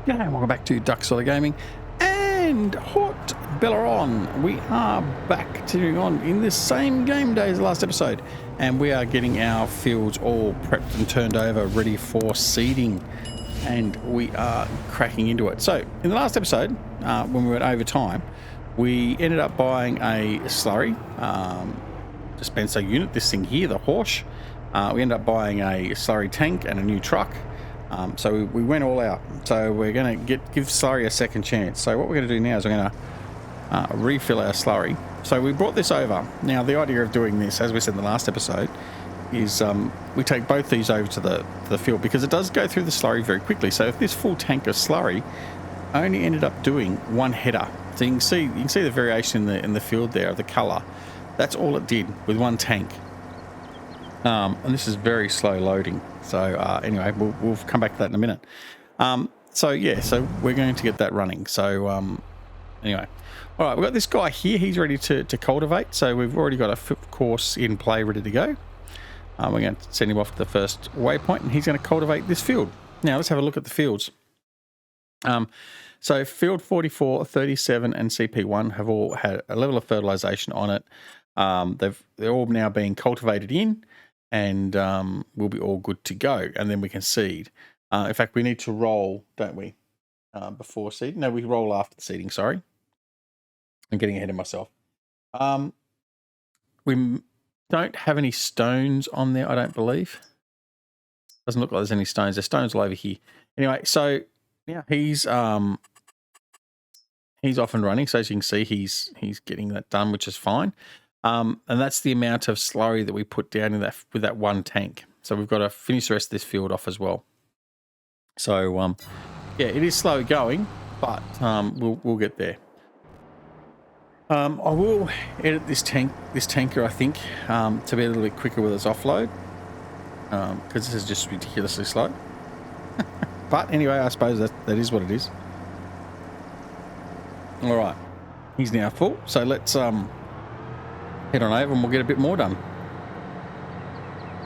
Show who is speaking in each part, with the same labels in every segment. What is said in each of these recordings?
Speaker 1: G'day and welcome back to Slurry Gaming and Haut-Beyleron. We are back continuing on in this same game day as the last episode, and we are getting our fields all prepped and turned over, ready for seeding, and we are cracking into it. So in the last episode, when we went over time, we ended up buying a slurry dispenser unit, this thing here, the Horsch. We ended up buying a slurry tank and a new truck. So we went all out. So we're going to give slurry a second chance. So what we're going to do now is we're going to refill our slurry. So we brought this over. Now the idea of doing this, as we said in the last episode, is we take both these over to the field, because it does go through the slurry very quickly. So if this full tank of slurry only ended up doing one header, so you can see the variation in the field there of the colour. That's all it did with one tank. And this is very slow loading. So anyway, we'll come back to that in a minute. So yeah, so we're going to get that running. So anyway, all right, we've got this guy here. He's ready to cultivate. So we've already got a course in play ready to go. We're going to send him off to the first waypoint, and he's going to cultivate this field. Now let's have a look at the fields. So field 44, 37, and CP1 have all had a level of fertilization on it. They're all now being cultivated in, and we'll be all good to go, and then we can seed. In fact, we need to roll, don't we, before seeding? No, we roll after the seeding, sorry. I'm getting ahead of myself. We don't have any stones on there, I don't believe. Doesn't look like there's any stones. There's stones all over here. Anyway, so yeah, he's off and running. So as you can see, he's getting that done, which is fine. And that's the amount of slurry that we put down in with that one tank. So we've got to finish the rest of this field off as well. So yeah, it is slow going, but we'll get there. I will edit this tanker, I think, to be a little bit quicker with its offload, because this is just ridiculously slow. But anyway, I suppose that is what it is. All right, he's now full. So let's head on over and we'll get a bit more done.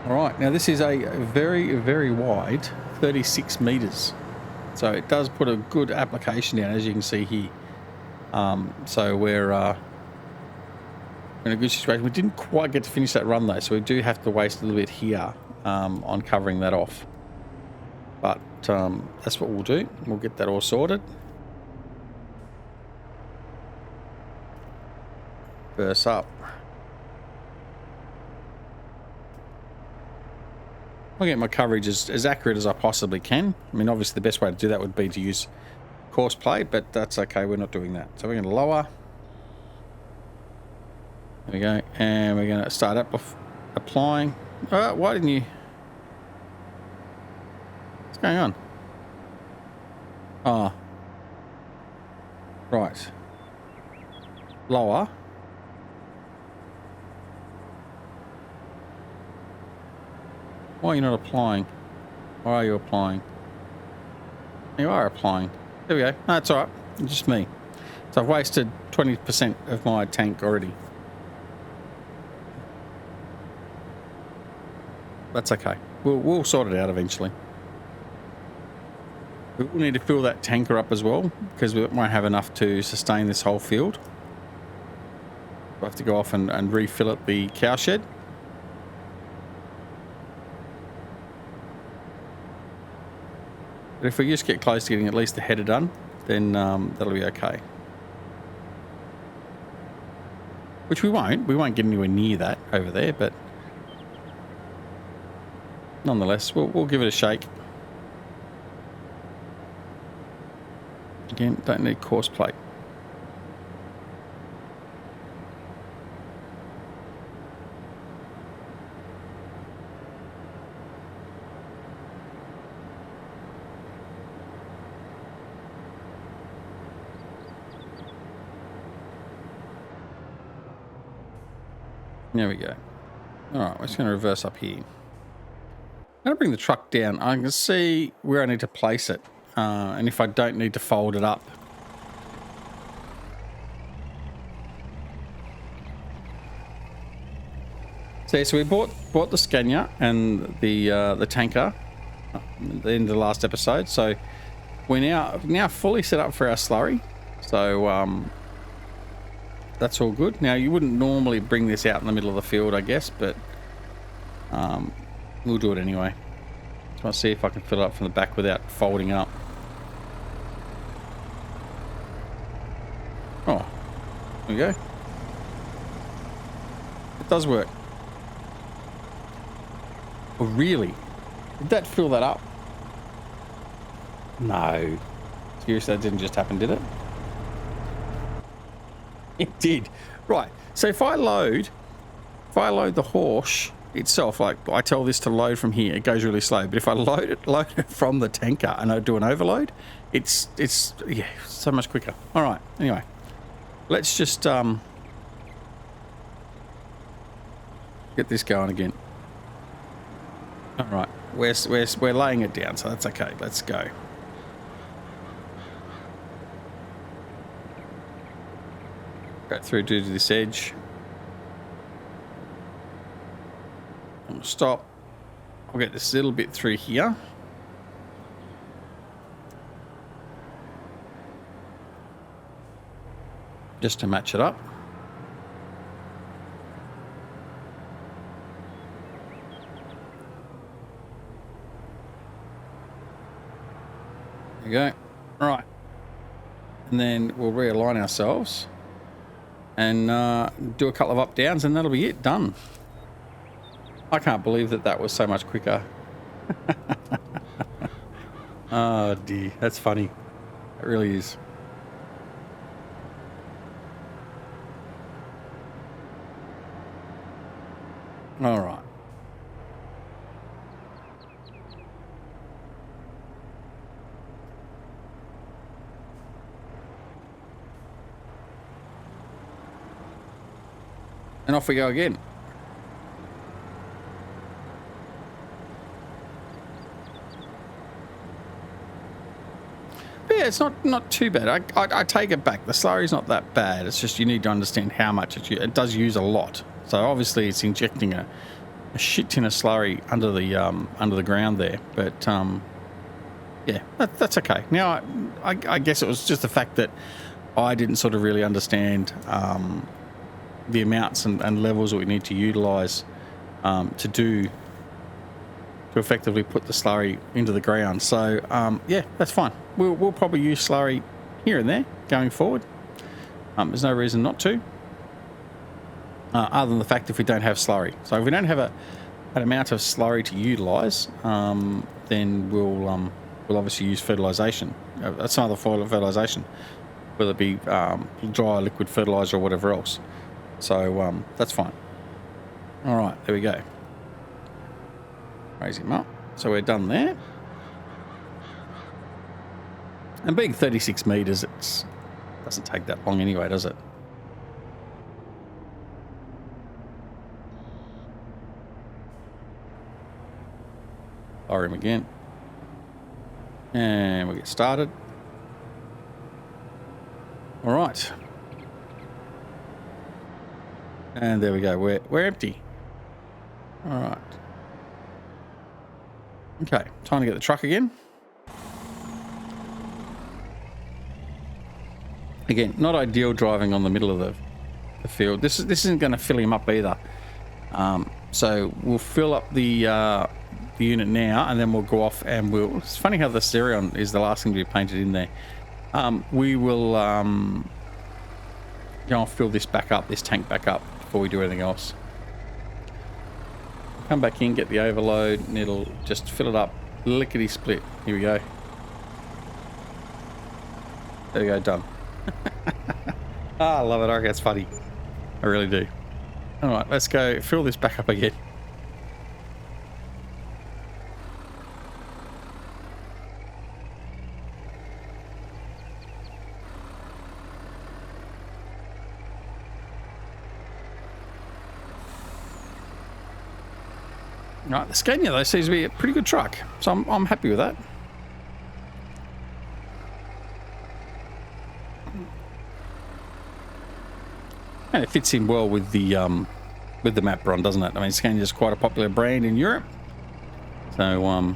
Speaker 1: All right, now this is a very, very wide 36 meters. So it does put a good application down, as you can see here. So we're in a good situation. We didn't quite get to finish that run though, so we do have to waste a little bit here on covering that off. But that's what we'll do. We'll get that all sorted. Verse up. I'll get my coverage as accurate as I possibly can. I mean, obviously the best way to do that would be to use course play, but that's okay. We're not doing that. So we're going to lower. There we go. And we're going to start up applying. Why didn't you... What's going on? Oh. Right. Lower. Why are you not applying? Why are you applying? You are applying. There we go. No, it's all right. It's just me. So I've wasted 20% of my tank already. That's okay. We'll sort it out eventually. We will need to fill that tanker up as well, because we won't have enough to sustain this whole field. We'll have to go off and refill at the cow shed. But if we just get close to getting at least the header done, then that'll be okay. Which we won't. We won't get anywhere near that over there, but nonetheless, we'll give it a shake. Again, don't need course plate. There we go. All right, we're just going to reverse up here. I'm going to bring the truck down. I can see where I need to place it, and if I don't need to fold it up. So we bought the Scania and the tanker at the end of the last episode. So we're now fully set up for our slurry, so that's all good. Now you wouldn't normally bring this out in the middle of the field, I guess, but we'll do it anyway. So I'll see if I can fill it up from the back without folding up. Oh, there we go. It does work. Oh, really? Did that fill that up? No. Seriously, that didn't just happen, did it? It did. Right. So if I load the horse itself, like I tell this to load from here, it goes really slow. But if I load it from the tanker and I do an overload, it's yeah, so much quicker. All right. Anyway, let's just get this going again. All right. We're laying it down, so that's okay. Let's go. Go through to this edge. I'm gonna stop. I'll get this little bit through here. Just to match it up. There we go. Right. And then we'll realign ourselves and do a couple of up downs, and that'll be it. Done. I can't believe that was so much quicker. Oh dear, that's funny. It really is. All right. And off we go again. But yeah, it's not too bad. I take it back. The slurry's not that bad. It's just you need to understand how much it does use a lot. So obviously it's injecting a shit tin of slurry under the ground there. But yeah, that's okay. Now I guess it was just the fact that I didn't sort of really understand the amounts and levels that we need to utilize to effectively put the slurry into the ground. So yeah, that's fine. We'll probably use slurry here and there going forward. There's no reason not to, other than the fact if we don't have slurry. So if we don't have an amount of slurry to utilize, then we'll obviously use fertilization, some other form of fertilization, whether it be dry liquid fertilizer or whatever else. So that's fine. All right, there we go. Raise him up. So we're done there. And being 36 meters, it doesn't take that long anyway, does it? Lower him again. And we'll get started. All right. And there we go. We're empty. All right. Okay, time to get the truck again. Again, not ideal driving on the middle of the field. This isn't going to fill him up either. So we'll fill up the unit now, and then we'll go off and we'll. It's funny how the Xerion is the last thing to be painted in there. We will go and fill this back up, this tank back up, before we do anything else. Come back in, get the overload, and it'll just fill it up lickety split. Here we go. There we go, done. I love it. I think it's funny. I really do. All right, let's go fill this back up again. Right, the Scania though seems to be a pretty good truck, so I'm happy with that. And it fits in well with the Mapron, doesn't it? I mean, Scania's quite a popular brand in Europe, so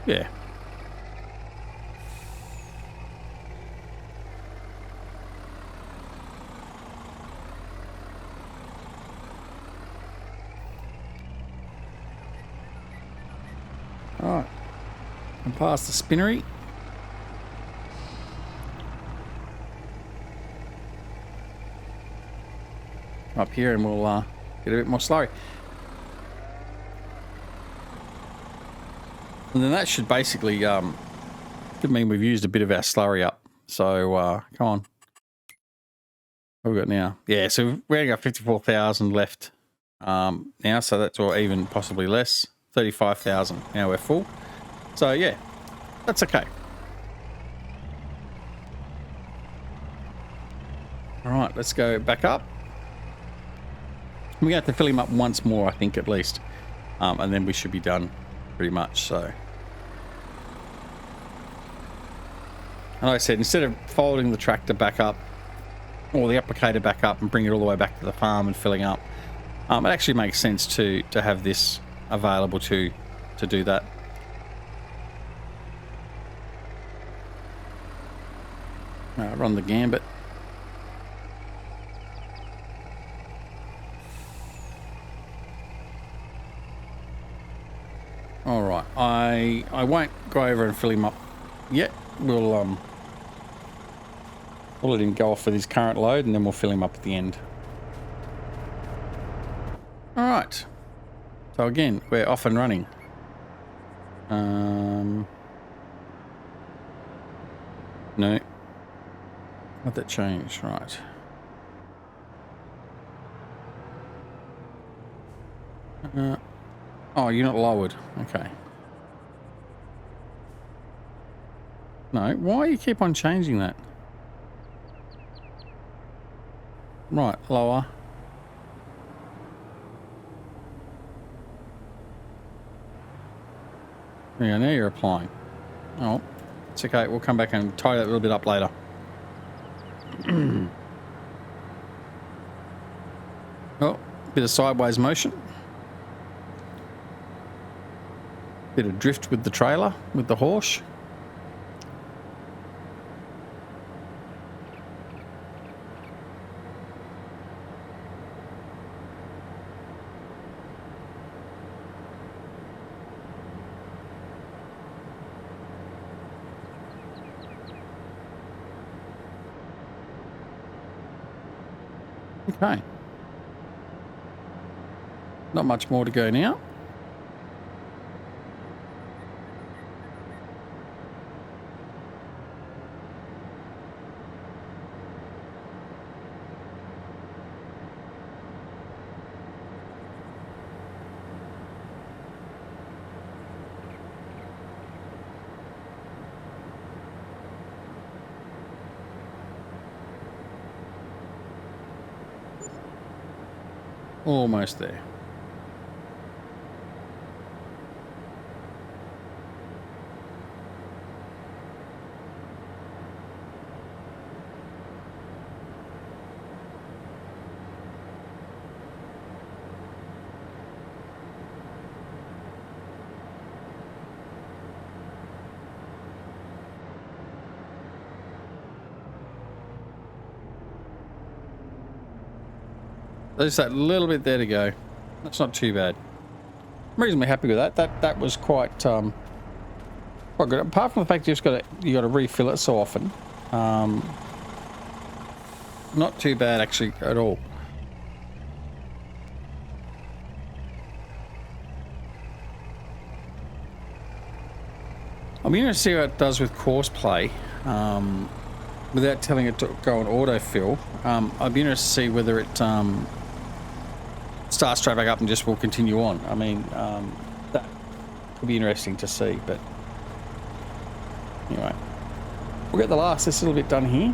Speaker 1: yeah. past the spinnery. Up here and we'll get a bit more slurry. And then that should basically could mean we've used a bit of our slurry up. So come on. What have we got now? Yeah, so we've only got 54,000 left now, so that's or even possibly less. 35,000. Now we're full. So yeah, that's okay. All right, let's go back up. We have to fill him up once more, I think, at least. And then we should be done pretty much, so. And like I said, instead of folding the tractor back up, or the applicator back up and bring it all the way back to the farm and filling up, it actually makes sense to have this available to do that. Run the gambit. All right, I won't go over and fill him up yet. We'll let him go off with his current load, and then we'll fill him up at the end. All right. So again, we're off and running. No. Let that change, right? Oh, you're not lowered. Okay. No, why you keep on changing that? Right, lower. There you go, now you're applying. Oh, it's okay. We'll come back and tie that a little bit up later. Oh, bit of sideways motion. Bit of drift with the trailer, with the horse. Okay. Not much more to go now. Almost there. There's that little bit there to go. That's not too bad. I'm reasonably happy with that. That was quite good. Apart from the fact you got to refill it so often. Not too bad actually at all. I'm interested to see what it does with course play. Without telling it to go on autofill, I'd be interested to see whether it starts straight back up and just will continue on. I mean, that could be interesting to see, but anyway. We'll get this little bit done here,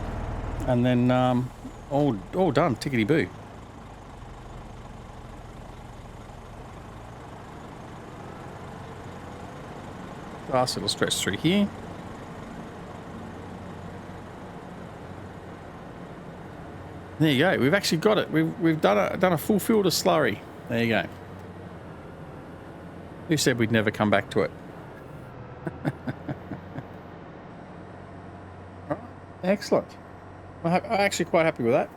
Speaker 1: and then all done, tickety-boo. Last little stretch through here. There you go. We've actually got it. We've done a full field of slurry. There you go. Who said we'd never come back to it? All right. Excellent. I'm actually quite happy with that.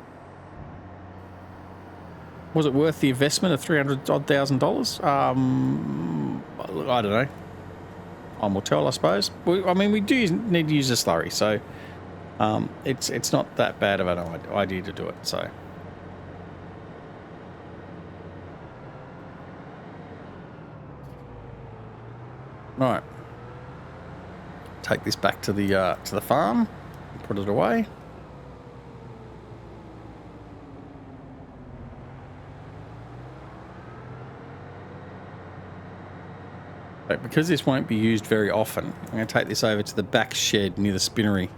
Speaker 1: Was it worth the investment of $300,000? I don't know. Time will tell, I suppose. I mean, we do need to use a slurry, so it's not that bad of an idea to do it. So. Right. Take this back to the farm, put it away. But because this won't be used very often, I'm going to take this over to the back shed near the spinnery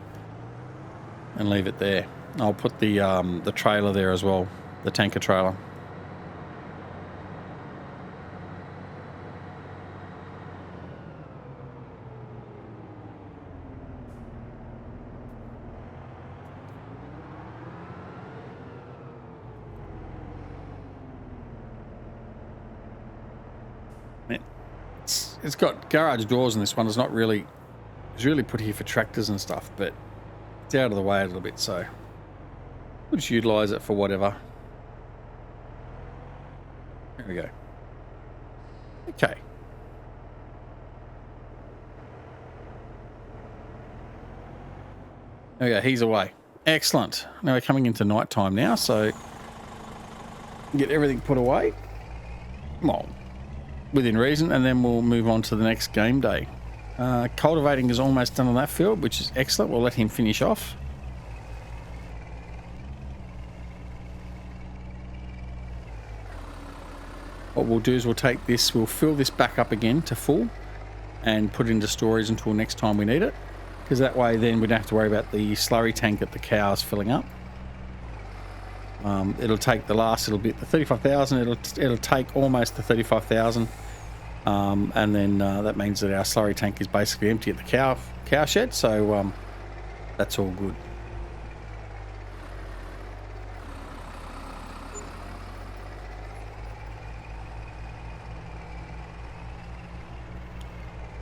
Speaker 1: and leave it there. I'll put the trailer there as well, the tanker trailer. It's got garage doors in this one. It's really put here for tractors and stuff, but it's out of the way a little bit, so we'll just utilise it for whatever. There we go. Okay. There we go, he's away. Excellent. Now we're coming into night time now, so get everything put away. Well, within reason, and then we'll move on to the next game day. Cultivating is almost done on that field, which is excellent. We'll let him finish off. What we'll do is we'll fill this back up again to full and put it into storage until next time we need it, because that way then we don't have to worry about the slurry tank that the cows filling up. It'll take the last little bit, the 35,000. It'll take almost the 35,000, and then that means that our slurry tank is basically empty at the cow shed. So that's all good.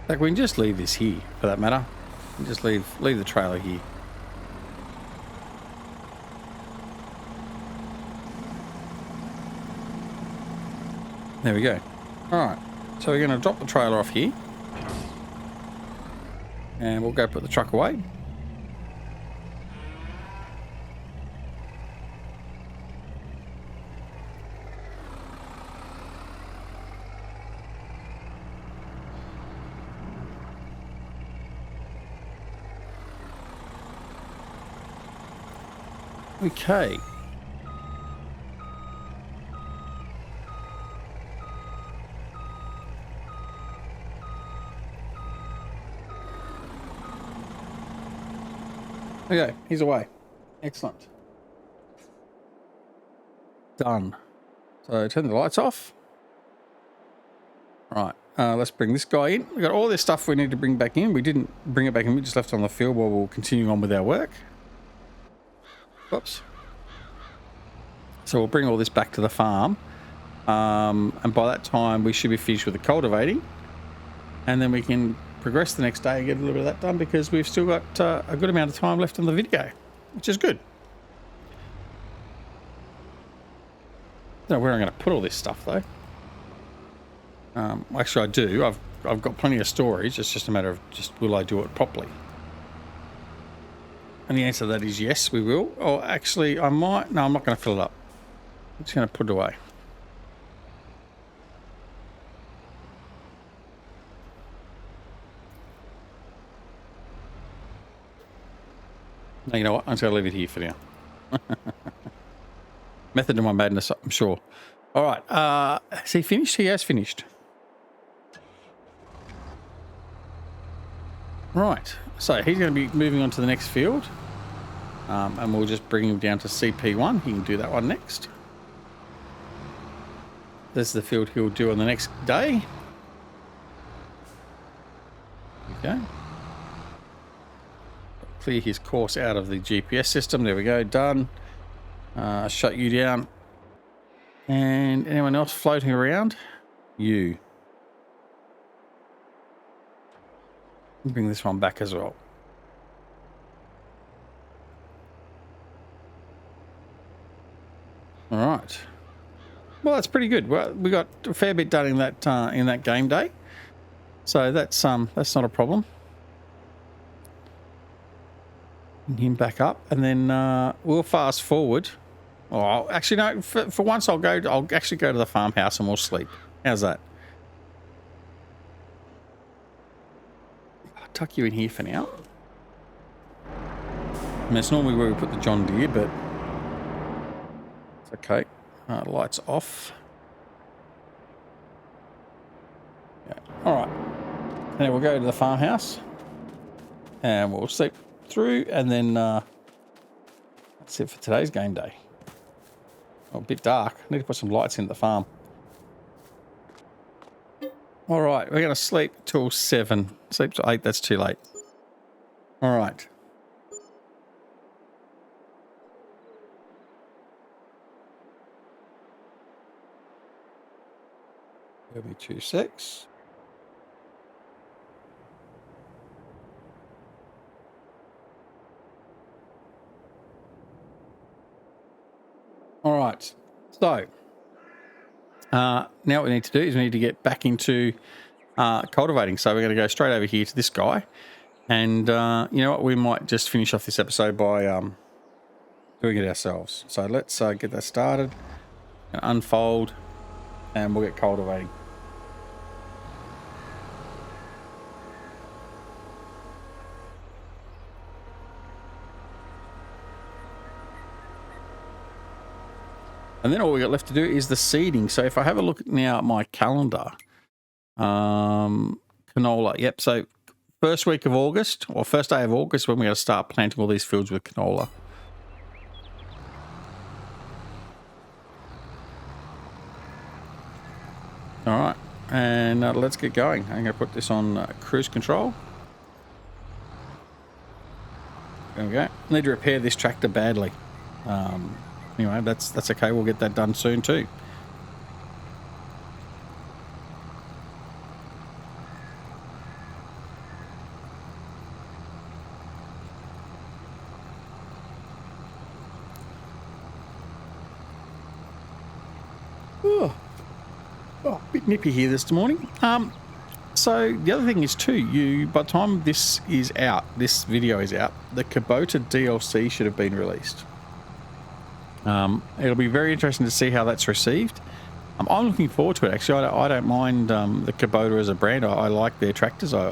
Speaker 1: Like, we can just leave this here, for that matter. Just leave the trailer here. There we go. Alright, so we're going to drop the trailer off here. And we'll go put the truck away. Okay. Okay, he's away. Excellent. Done. So turn the lights off. Right, let's bring this guy in. We've got all this stuff we need to bring back in. We didn't bring it back in, we just left it on the field while we'll continue on with our work. Whoops. So we'll bring all this back to the farm. And by that time we should be finished with the cultivating. And then we can progress the next day and get a little bit of that done, because we've still got a good amount of time left on the video, which is good. Don't know where I'm going to put all this stuff though. Actually, I do. I've got plenty of storage. It's just a matter of will I do it properly? And the answer to that is yes, we will. Or actually, I might. No, I'm not going to fill it up. I'm just going to put it away. No, you know what? I'm just going to leave it here for now. Method to my madness, I'm sure. All right. Has he finished? He has finished. Right. So he's going to be moving on to the next field. And we'll just bring him down to CP1. He can do that one next. This is the field he'll do on the next day. Okay. Clear his course out of the GPS system. There we go. Done. Shut you down. And anyone else floating around? You. Bring this one back as well. All right. Well, that's pretty good. Well, we got a fair bit done in that game day. So that's not a problem. And him back up, and then we'll fast forward. Oh, actually no. For once, I'll actually go to the farmhouse and we'll sleep. How's that? I'll tuck you in here for now. I mean, it's normally where we put the John Deere, but it's okay. Lights off. Yeah. All right. And then we'll go to the farmhouse and we'll sleep through, and then that's it for today's game day. Oh, a bit dark. I need to put some lights in the farm. All right, we're going to sleep till 7. Sleep till 8, that's too late. All right. There'll be 2-6. All right, so now what we need to do is we need to get back into cultivating. So we're going to go straight over here to this guy, and you know what, we might just finish off this episode by doing it ourselves. So let's get that started, and unfold, and we'll get cultivating. And then all we got left to do is the seeding. So if I have a look now at my calendar, canola. Yep. So first week of August, or first day of August, when we got to start planting all these fields with canola. All right. And let's get going. I'm going to put this on cruise control. There we go. Need to repair this tractor badly. Anyway, that's okay. We'll get that done soon too. Oh, a bit nippy here this morning. So the other thing is too, by the time this video is out, the Kubota DLC should have been released. It'll be very interesting to see how that's received. I'm looking forward to it, actually. I don't mind the Kubota as a brand. I like their tractors. When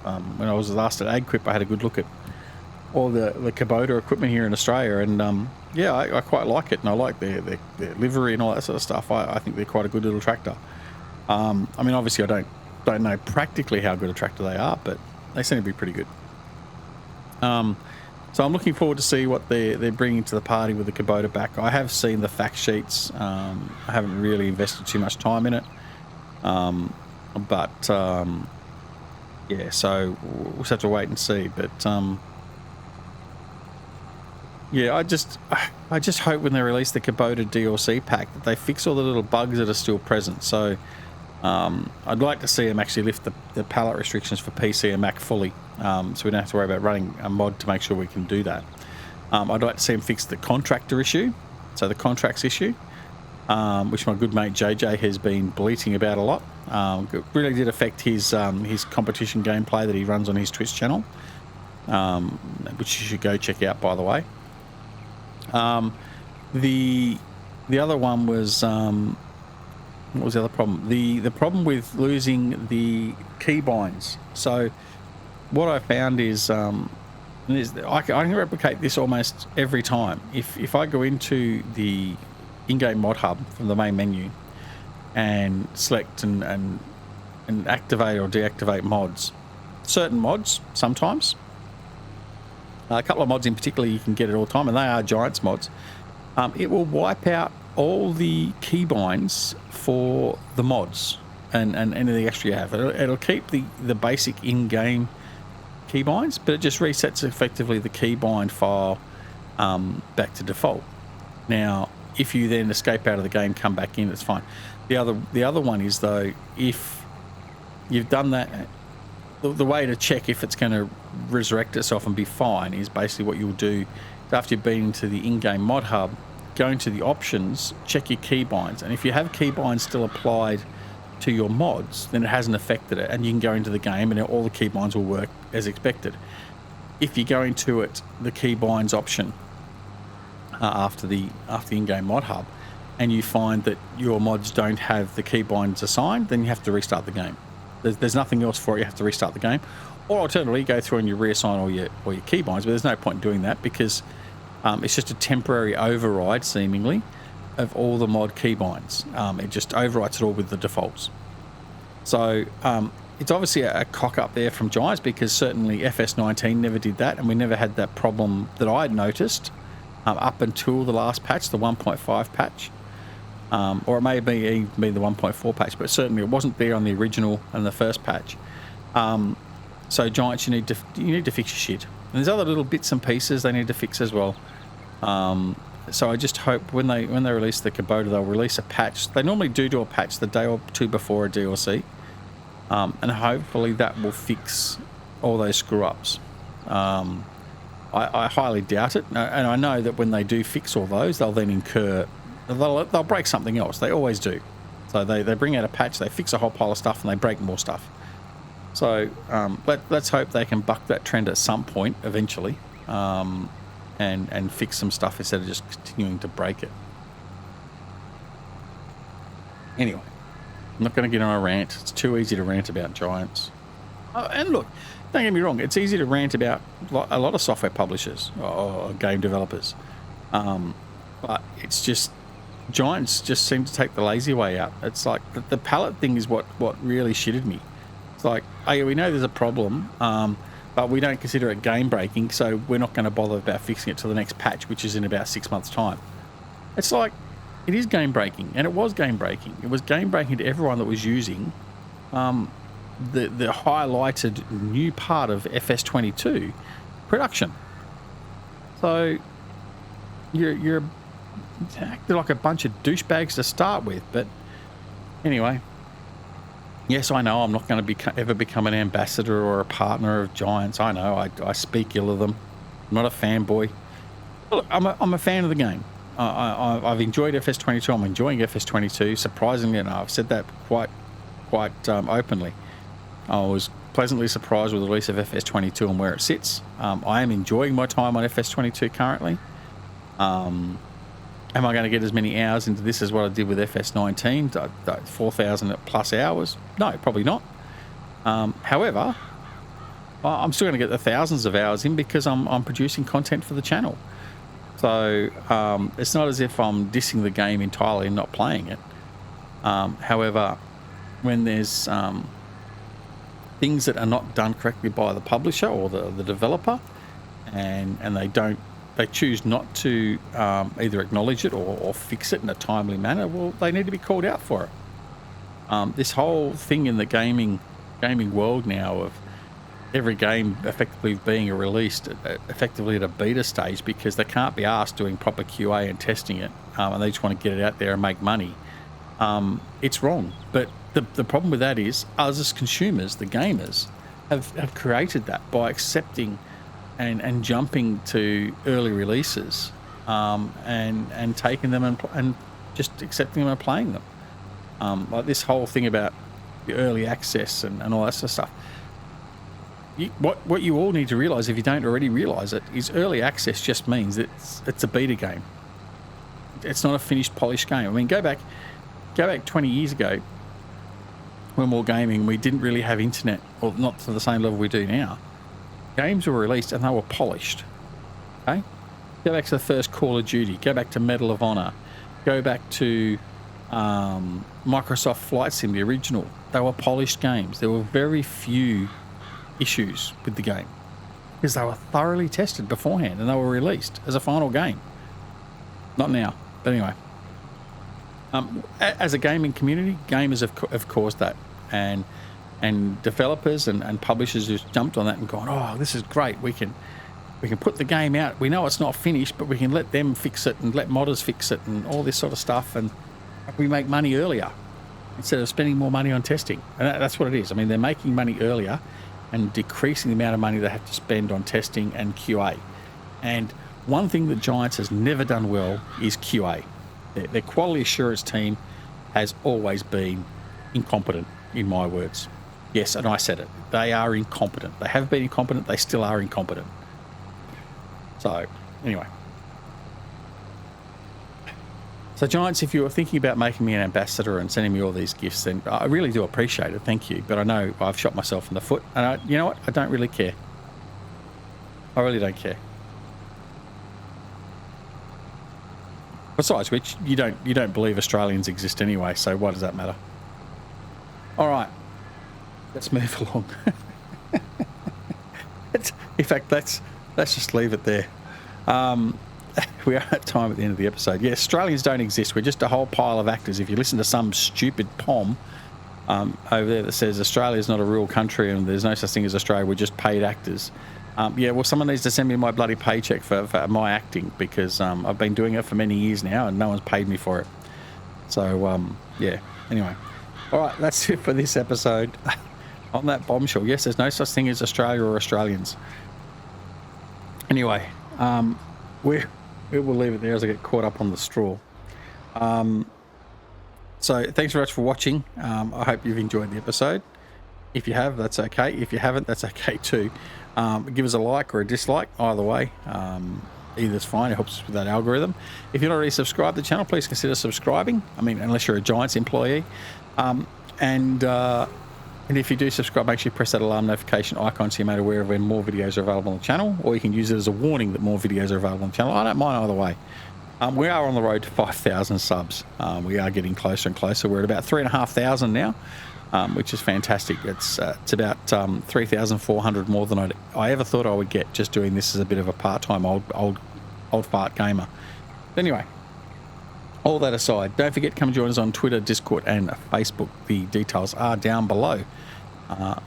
Speaker 1: I was last at AgQuip, I had a good look at all the Kubota equipment here in Australia, and yeah, I quite like it, and I like their livery and all that sort of stuff. I think they're quite a good little tractor. I mean, obviously I don't know practically how good a tractor they are, but they seem to be pretty good. So I'm looking forward to see what they're bringing to the party with the Kubota back. I have seen the fact sheets. I haven't really invested too much time in it. But yeah, so we'll just have to wait and see. But yeah, I just hope when they release the Kubota DLC pack that they fix all the little bugs that are still present. So I'd like to see them actually lift the pallet restrictions for PC and Mac fully, so we don't have to worry about running a mod to make sure we can do that. I'd like to see them fix the contractor issue, so the contracts issue, which my good mate JJ has been bleating about a lot. It really did affect his competition gameplay that he runs on his Twitch channel, which you should go check out, by the way. The other one was what was the other problem? The problem with losing the keybinds. So what I found is, I can replicate this almost every time. If I go into the in-game mod hub from the main menu and select and activate or deactivate mods, certain mods sometimes, a couple of mods in particular you can get at all time, and they are Giants mods, it will wipe out all the keybinds for the mods and anything extra you have. It'll keep the basic in-game keybinds, but it just resets effectively the keybind file back to default. Now, if you then escape out of the game, come back in, it's fine. The other one is, though, if you've done that, the way to check if it's going to resurrect itself and be fine is basically what you'll do after you've been into the in-game mod hub. Go into the options, check your keybinds, and if you have keybinds still applied to your mods, then it hasn't affected it, and you can go into the game and all the keybinds will work as expected. If you go into it, the keybinds option after the in-game mod hub, and you find that your mods don't have the keybinds assigned, then you have to restart the game. There's nothing else for it. You have to restart the game, or alternatively, you go through and you reassign all your keybinds. But there's no point in doing that because it's just a temporary override, seemingly, of all the mod keybinds. It just overwrites it all with the defaults. So it's obviously a cock up there from Giants, because certainly FS19 never did that, and we never had that problem that I had noticed up until the last patch, the 1.5 patch. Or it may be the 1.4 patch, but certainly it wasn't there on the original and the first patch. So Giants, you need to fix your shit. And there's other little bits and pieces they need to fix as well. So I just hope when they release the Kubota, they'll release a patch. They normally do a patch the day or two before a DLC, and hopefully that will fix all those screw ups. I highly doubt it, and I know that when they do fix all those, they'll then incur. They'll break something else. They always do. So they bring out a patch, they fix a whole pile of stuff, and they break more stuff. So let's hope they can buck that trend at some point eventually, and fix some stuff instead of just continuing to break it. Anyway, I'm not going to get on a rant. It's too easy to rant about Giants. And look, don't get me wrong, it's easy to rant about a lot of software publishers or game developers. But it's just, Giants just seem to take the lazy way out. It's like the palette thing is what really shitted me. It's like, oh yeah, we know there's a problem, but we don't consider it game breaking, so we're not going to bother about fixing it till the next patch, which is in about 6 months' time. It's like, it is game breaking, and it was game breaking. It was game breaking to everyone that was using the highlighted new part of FS22 production. So you're acting like a bunch of douchebags to start with, but anyway. Yes, I know I'm not going to ever become an ambassador or a partner of Giants. I know I speak ill of them. I'm not a fanboy. Look, I'm a fan of the game. I've enjoyed FS22. I'm enjoying FS22. Surprisingly enough, I've said that quite openly. I was pleasantly surprised with the release of FS22 and where it sits. I am enjoying my time on FS22 currently. Am I going to get as many hours into this as what I did with FS19, 4,000 plus hours? No, probably not. However, I'm still going to get the thousands of hours in because I'm producing content for the channel. So it's not as if I'm dissing the game entirely and not playing it. However, when there's things that are not done correctly by the publisher or the developer, and they choose not to either acknowledge it or fix it in a timely manner, well, they need to be called out for it. This whole thing in the gaming world now of every game effectively being released effectively at a beta stage because they can't be asked doing proper QA and testing it, and they just want to get it out there and make money. It's wrong. But the problem with that is us as consumers, the gamers, have created that by accepting and jumping to early releases, and taking them and just accepting them and playing them. Like this whole thing about the early access and all that sort of stuff. What you all need to realise, if you don't already realise it, is early access just means that it's a beta game. It's not a finished, polished game. I mean, go back 20 years ago when we were gaming, we didn't really have internet, or not to the same level we do now. Games were released and they were polished. Okay? Go back to the first Call of Duty. Go back to Medal of Honor. Go back to Microsoft Flight Sim, the original. They were polished games. There were very few issues with the game because they were thoroughly tested beforehand and they were released as a final game. Not now. But anyway. As a gaming community, gamers have caused that. And developers and publishers who've jumped on that and gone, oh, this is great. We can put the game out. We know it's not finished, but we can let them fix it and let modders fix it and all this sort of stuff. And we make money earlier instead of spending more money on testing. And that's what it is. I mean, they're making money earlier and decreasing the amount of money they have to spend on testing and QA. And one thing that Giants has never done well is QA. Their quality assurance team has always been incompetent, in my words. Yes, and I said it. They are incompetent. They have been incompetent. They still are incompetent. So, anyway. So, Giants, if you were thinking about making me an ambassador and sending me all these gifts, then I really do appreciate it. Thank you. But I know I've shot myself in the foot. And you know what? I don't really care. I really don't care. Besides which, you don't believe Australians exist anyway, so why does that matter? All right. Let's move along. In fact, let's just leave it there. We are at time at the end of the episode. Yeah, Australians don't exist. We're just a whole pile of actors. If you listen to some stupid pom over there that says Australia's not a real country and there's no such thing as Australia, we're just paid actors. Yeah, well, someone needs to send me my bloody paycheck for my acting, because I've been doing it for many years now and no one's paid me for it. So, yeah, anyway. All right, that's it for this episode. On that bombshell, yes, there's no such thing as Australia or Australians. Anyway, we will leave it there as I get caught up on the straw. So thanks very much for watching. I hope you've enjoyed the episode. If you have, that's okay. If you haven't, that's okay too. Give us a like or a dislike, either way. Either's fine. It helps us with that algorithm. If you're not already subscribed to the channel, please consider subscribing. I mean, unless you're a Giants employee. And if you do subscribe, make sure you press that alarm notification icon so you're made aware of when more videos are available on the channel, or you can use it as a warning that more videos are available on the channel. I don't mind either way. We are on the road to 5,000 subs. We are getting closer and closer. We're at about 3,500 now, which is fantastic. It's about 3,400 more than I ever thought I would get just doing this as a bit of a part-time old fart gamer. But anyway, all that aside, don't forget to come join us on Twitter, Discord and Facebook. The details are down below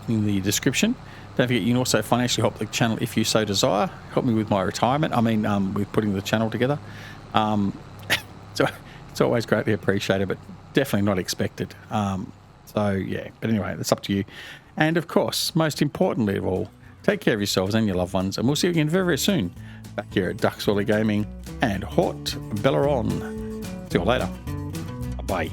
Speaker 1: in the description. Don't forget, you can also financially help the channel if you so desire. Help me with my retirement. I mean, with putting the channel together. So it's always greatly appreciated, but definitely not expected. So yeah, but anyway, that's up to you. And of course, most importantly of all, take care of yourselves and your loved ones, and we'll see you again very, very soon back here at Duxwelly Gaming and Haut-Beyleron. See you all later. Bye.